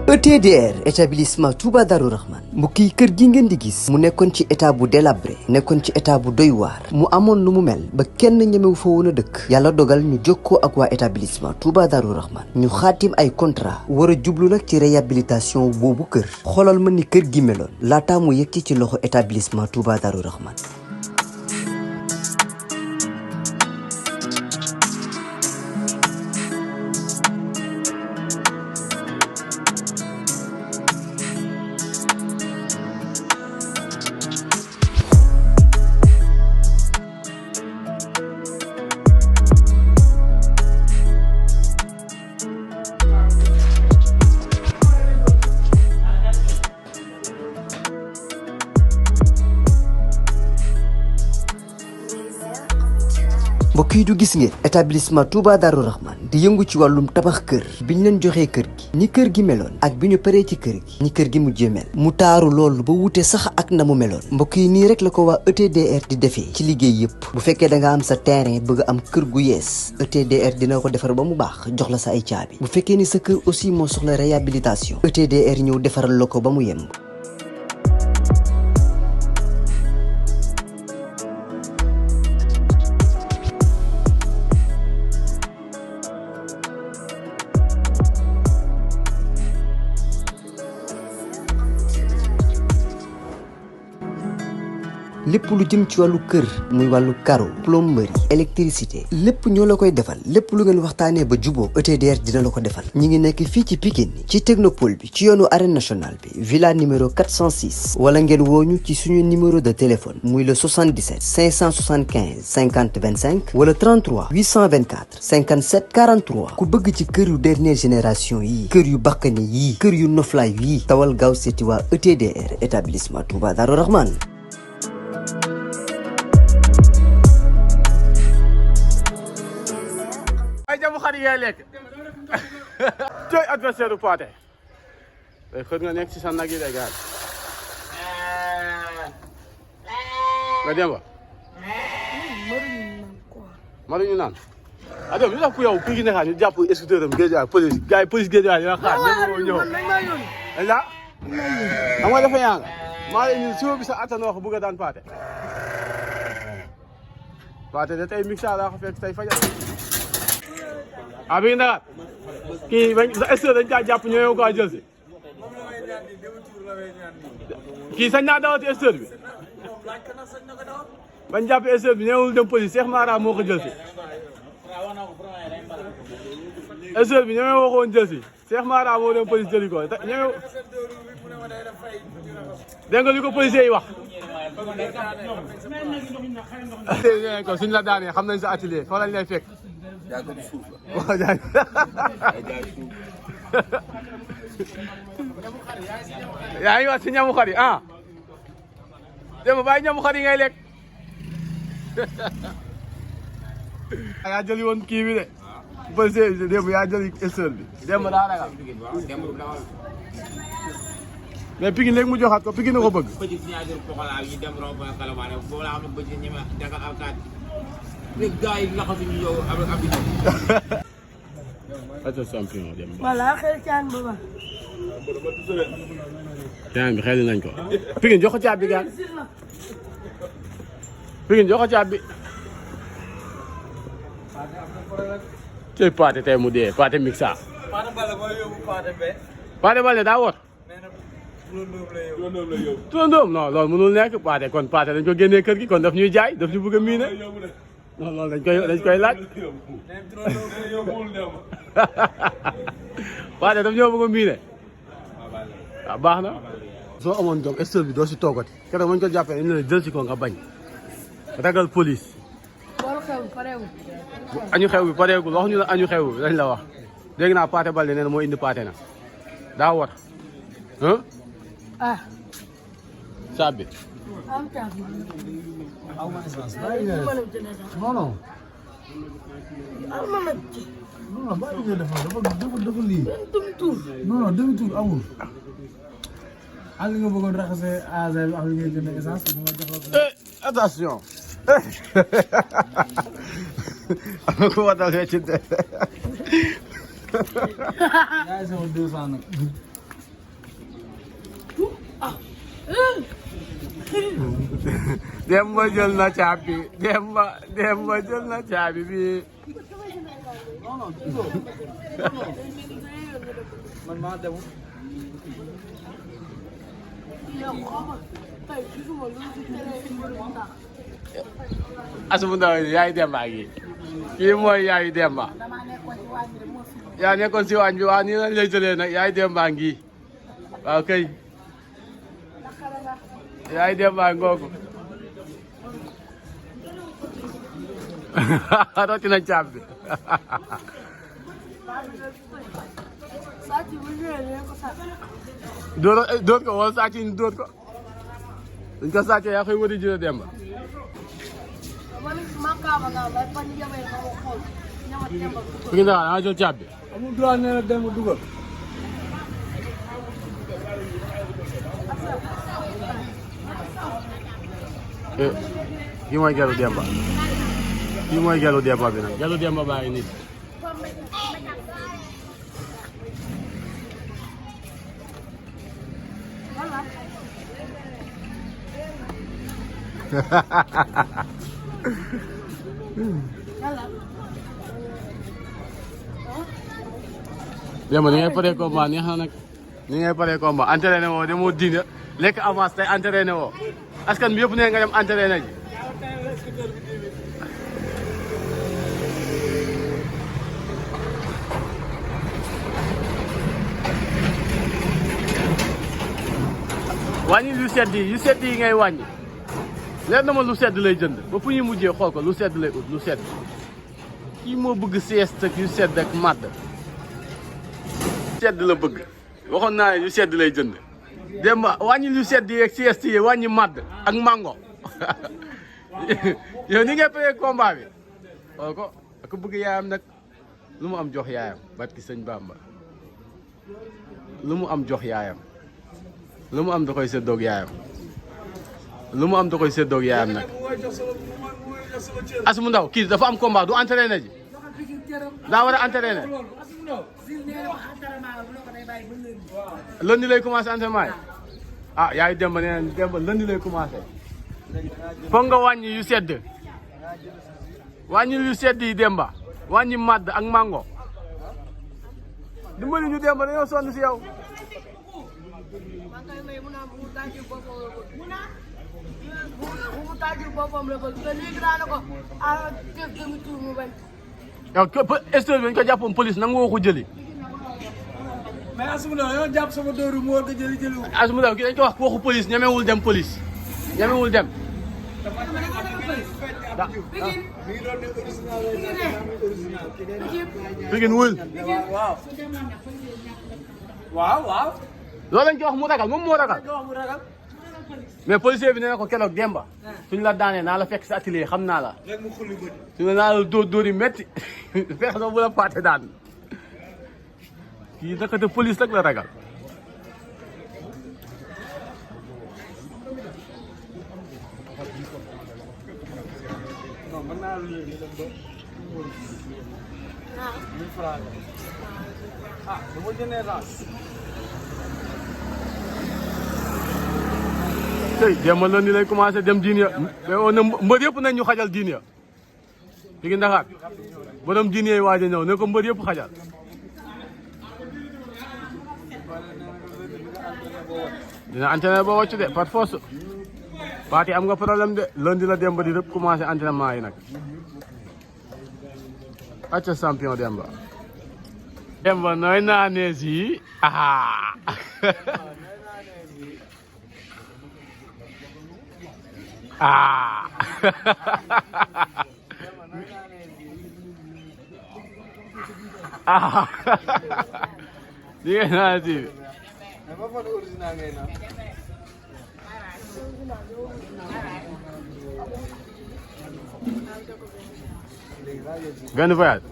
ETDR établissement Touba Darou Rahman mbokk yi kër gi ngeen di gis mu nekkoon ci état bu délabré nekkoon ci état bu doy waar mu amoon lu mu mel ba kenn ñemewu fa woon a dëkk yàlla dogal ñu jokkoo ak waa établissement Touba Darou Rahman ñu xaatim ay contrat war a jublu nag ci réhabilitation boobu kër xoolal ma ni kër gi meloon laataa mu yëg ci loxo établissement Touba Darou Rahman. mbokk yi du gis ngeen établissement Touba Darou Rahman di yëngu ci wàllum tabax kër biñ leen joxee kër gi ni kër gi meloon ak bi ñu paree ci kër gi ni kër gi mujjee mel mu taaru loolu ba wute sax ak na mu meloon mbokk yi nii rek la ko waa ETDR di defee ci liggéey yëpp bu fekkee da nga am sa terrain bëgg am kër gu yees ETDR dina ko defar ba mu baax jox la sa ay caabi bu fekkee ni sa kër aussi moo soxla réhabilitation ETDR ñëw defaral la ko ba mu yemb. lépp lu jëm ci wàllu kër muy wàllu carreau plomberie électricité lépp ñoo la koy defal lépp lu ngeen waxtaanee ba juboo ETDR dina la ko defal ñi ngi nekk fii ci Pikine ci technopole bi ci yoonu arène nationale bi villa numéro 406 wala ngeen wooñu ci suñu numéro de téléphone muy le 77 575 50 25 wala 33 824 57 43 ku bëgg ci kër yu dernière génération yi kër yu bakkane yi kër yu noflaay yi tawal gaaw seeti waa ETDR établissement Touba Darou Rahman. ay jamu xar yi ngay lekk cooy adversaire u Pathé day xër nga nekk ci sa nag yi day gaal nga dem ba maruñu naan adem li tax ku yow kii gi nekkaa ñu jàpp scooter am géej waay police gars yi police géej waay ñoo xaar ñëw la xam nga dafa yaa nga maa lay ñun suba bi sa attan wax bëgg a daan Pathé da tey mixa daa ko fekk tey fajar bi nga kii bañ est-ce dañ caa jàpp ñëw ko jël si kii sañ naa dawati est bi bañ jàpp est bi ñëwul dem police Cheikh Mara moo ko jël si est bi ñëwee woo ko woon jël si Cheikh Mara moo dem police jëli ko ñëwee dégg nga li ko policier yi wax ko suñ la daanee xam nañ sa atelier fa lañ lay fekk waaw jaay yaa ngi wax si ñamu xar yi démb bàyyi ñamu xar yi ngay lekk yaa jëli woon kii bi de policier bi démb yaa jëli esteur bi démb daa ragal mais Pikine léegi mu joxaat ko Pikine na ko bëgg ata champion dem voilà xel caan baba caan bi xel nañ ko Pikine jox ko caabi gaan Pikine jox ko caabi tey Pathé tey mu dee Pathé mixa Pathé Baldé daa wor turandoom non loolu mënul nekk Pathé kon Pathé dañ ko génnee kër gi kon daf ñuy jaay daf ñu bëgg a miine non loolu dañ koy laaj Pathé daf ñoo bëgg a miine waaw baax na soo amoon jom esteur bi doo si toogati keroog mañ ko jàppee ñu ne jël si ko nga bañ ragal police añu xew bi pareegul wax ñu la añu xew bi lañ la wax dégg naa Pathé Baldé nee na moo indi Pathé na daa war Sabi. Non, non. Non, bàyyi nga dafa lii. Non, demi-tour amul. Al nga bëggoon raxase AZ bi ak li ngay jënd essence bi ma jox la. Attention. Am ko watal ci. Yaay sama 200 nag. Demba jël na caabi Demba jël na caabi bi man maa demul. Asou Ndaw yaay Demba gi kii mooy yaay Demba yaa nekkoon si waañ bi waaw nii lañ lay jëlee nag yaay Demba ngi waaw kay yaay Demba ngoogu rooti na caab bi dóor ko wala sàcc ñu dóor ko dañ ko sàccee yaa koy wëri jële Demba fi ngi ndax danga jël caab bi amul droit nee na dem dugal. kii mooy gelu Demba kii mooy gelu Demba bi nag gelu Demba baa ngi nii Demba ni ngay paree combat neex na nag ni ngay paree combat entraîné woo demoo diine lekk avance tey entraîné woo askan bi yëpp ne nga dem entraîné ji wàññi lu sedd yi ngay wàññi leer na ma lu sedd lay jënd ba fu ñuy mujjee xool ko lu sedd lay ut lu sedd kii moo bëgg sieste ak yu sedd ak màdd sedd la bëgg waxoon naa ne yu sedd lay jënd Demba wàññi lu sedd yi ak sieste yi wàññi màdd ak mango yow ni ngay payee combat bi xool ko ak bëgg yaayam nag lu mu am jox yaayam barki sëñ Bamba lu mu am jox yaayam lu mu am da koy séddoog yaayam lu mu am da koy séddoog yaayam nag Asou Ndaw kii dafa am combat du entraîné ji daa war a entraîné lundi lay commencé entraînement yi ah yaay Demba nee na Demba lundi lay commencé foog nga wàññi yu sedd wàññi yu sedd yi Demba wàññi madd ak mango dimbali ñu Demba dañoo sonn si yow yow histoire bi dañ ko jàppoon police nangu woo ko jëli mais Asou Ndaw yow jàpp sama dóoru mu war ko jëli. Asou Ndaw ki dañ ko wax waxu police ñemewul dem police ñemewul dem Pikine wul waaw. loolu lañ ko wax mu ragal moom moo ragal mais policier bi nee na ko keroog Demba suñ la daanee naa la fekk sa atelier xam naa la suñ la naa la dóor yi métti fex na bu la paate daan kii naka te police rek la ragal tey Demba la ni lay commencé dem diine mais on a mbër yëpp nañ ñu xajal diine fi ngi Ndakaar borom diine yi waaj a ñëw ne ko mbër yëpp xajal dina entraîné ba wàcc de par force Fati am nga problème de lundi la Demba di rëpp commencé entraînement yi nag acca champion Demba Demba nooy naanee si ah ah ah di nga naan si benn voyage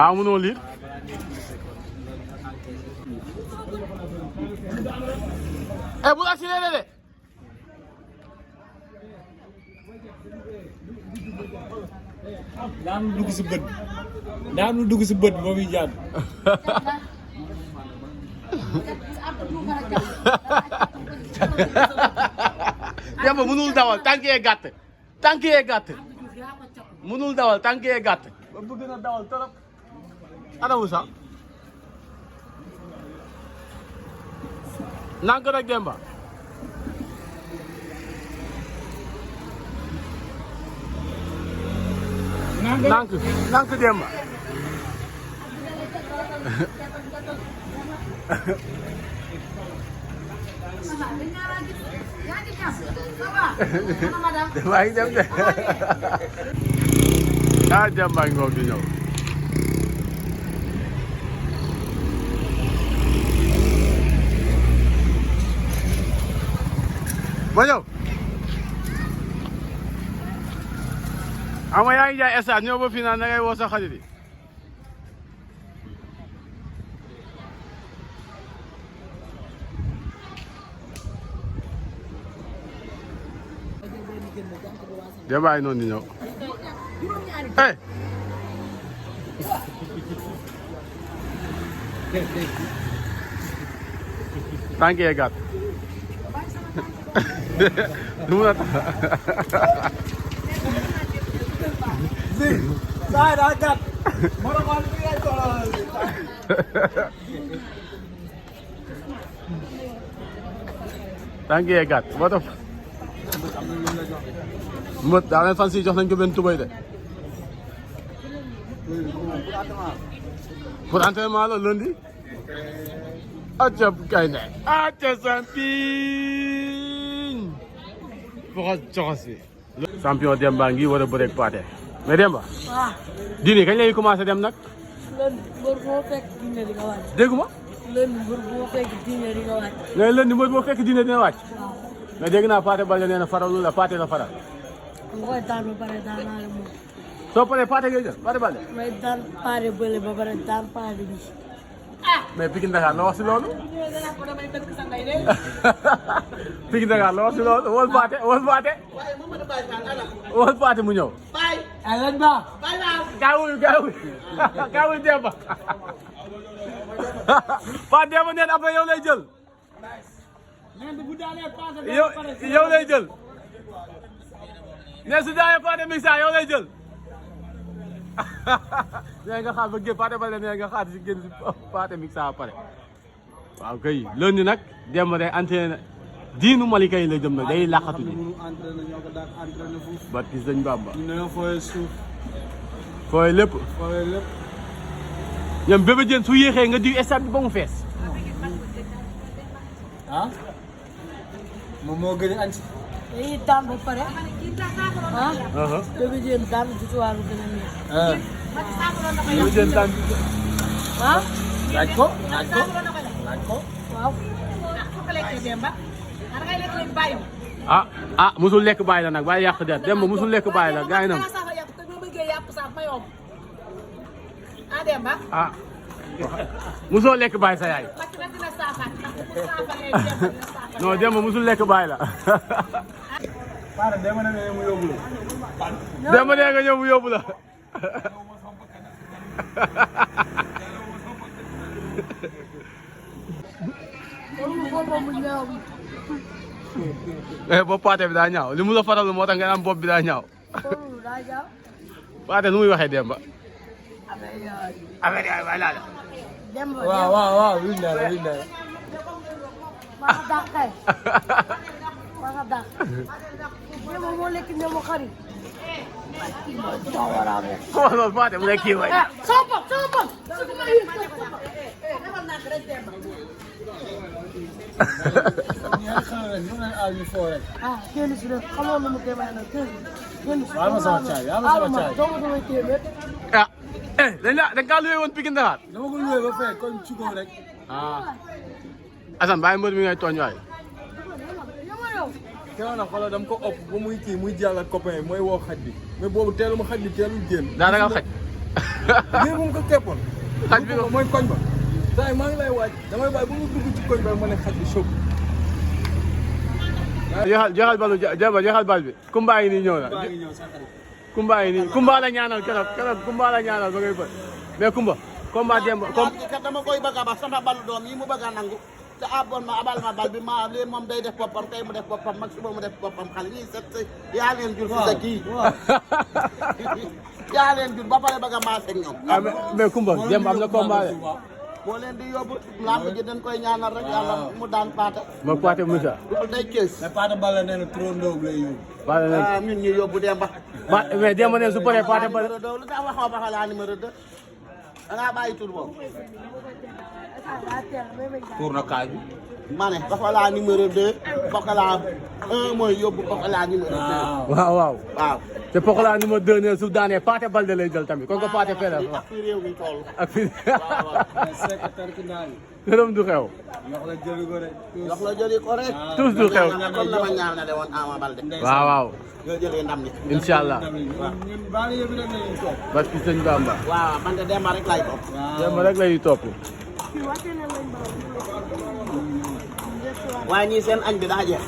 ah mënoo lire bul accéléré de daa am lu dugg si bët daa am lu dugg si bët boobu jàdd. Demba mënul dawal tànk yee gàtt tànk yee gàtt mënul dawal tànk yee gàtt ba bëgg na dawal torop anamu sax nank rek Demba nank Demba maa ngi dem de ah Demba ngoog di ñëw ma ñëw ama yaa ngi jaay stade ñëw ba fii naan da ngay woo sa xarit yi Demba ay noonu di ñëw hey tànk yee gàtt du mun a tax saa daa gàtt moo tax wàllu bi ngay soxla tànk yee gàtt moo tax mbët daa mel fan si jox nañ ko benn tubay de pour entraînement la lundi acca gaynde acca champion foxos coxos bi champion Demba ngi war a bëreeg Pathé mais Demba waaw. diine kañ lay commencé dem nag lundi mbër boo fekk diine di nga wàcc. dégguma lundi mbër boo fekk diine di nga wàcc. mais lundi mbër boo fekk diine dina wàcc waaw. mais dégg naa Pathé Baldé nee na faralu la Pathé la faral nga koy daan ba pare daan naa la moom. soo paree Pathé ngay jël Pathé Baldé may daan paare bële ba pare daan paare bi. mais Pikine Dakar la wax si loolu Pikine Dakar la wax si loolu wol Pathé wol Pathé mu ñëw alal ba. gaawul Demba Pathé Demba neen après yow lay jël yow lay jël ne su daanee Pathé Mixa yow lay jël nee nga xaar ba génn Pathé Baldé nee nga xaar si génn si Pathé Mixa pare waaw kay lundi nag Demba day entraîné diinu Malika yi la jëm nag day laqatu ji barki sëñ Bamba fooy lépp ñoom Bébé Diène su yéexee nga diw stade bi ba mu fees ah moom moo gën a añ dañuy daan ba pare. ah. Bébé Diène daan victoire bu gën a neex. Bébé Diène daan ah. laaj ko waaw. musul lekk bàyyi la nag bàyyi yàq der Demba musul lekk bàyyi la gars yi nam musoo lekk bàyyi sa yaay non Demba musul lekk bàyyi la Demba na nga mu yóbbu la Demba nee nga ñëw mu yóbbu la bopp Pathé bi daa ñaaw li mu la faral moo tax nga naan bopp bi daa ñaaw Pathé nu muy waxee Demba affaire yaay waay laala Demba waaw wind na maa dàq kay. maa dàq. Demba moo lekk ñoom xarit. comment loolu Pathé mu nekk kii waay sama bopp. ah kenn si rek xamoon na mu koy may nag kenn si. yaa ma sama caay doomu damay téeméer. dañ kaa luwee woon Pikine Dakar dama ko luwee ba fekk kon ci kaw rek Assane bàyyi mbër mi ngay tooñ waay keroog nag xoolal dama ko ëpp ba muy kii muy jàll ak copain mooy woo xaj bi mais boobu teeluma xaj bi teelul génn daa ragal xaj lii bu mu ko keppoon xaj bi mooy koñ ba saa maa ngi lay waaj damay bàyyi ba mu dugg ci koñ ba ma ne xaj bi choc jeexal balu Demba jeexal bal bi Kumba yi nii ñëw na Kumba yi nii Kumba la ñaanal keroog Kumba la ñaanal ba ngay bët mais Kumba combat démb comme kat dama koy bëgg a ba sama balu doom yi mu bëgg a nangu te abal ma bal bi ma leen moom day def boppam tey mu def boppam mag suba mu def boppam xale ñii set yaa leen jur fi sa kii yaa leen jur ba pare bëgg a maase ak ñoom ah mais Kumba démb am na combat de boo leen di yóbbu lamb ji dañ koy ñaanal rek yàlla mu daan paata ma Paate Moussa day kees mais Paate Balla nee na trop ndaw lay yóbbu. Paate na ah ñun ñu yóbbu Demba mais démb ne su paree Paate Balla numéro 2 lu tax waxoo ba xalaa numéro 2 da ngaa bàyyi tur boobu Tour na kaay bi. ma ne Pokola numéro 2 Pokola 1 mooy yóbbu Pokola numéro 2 waaw waaw te Pokola numéro 2 ne su daanee Paate Balde lay jël tamit kon ko Paate fere ak fi réew mi toll ak fii secrétaire ki naan këram du xew yox la jëli ko rek. yox la jëli ko rek tous du xew comme dama ñaan na de woon Ama Balde waaw nga jëlee ndam li incha allah ñun baal yëpp rek la ñuy toog. parce que sëñ Bamba waaw man de Demba rek lay topp démb rek lay topp Kii wàcce na lañ ba. waaye ñii seen añ bi daa jeex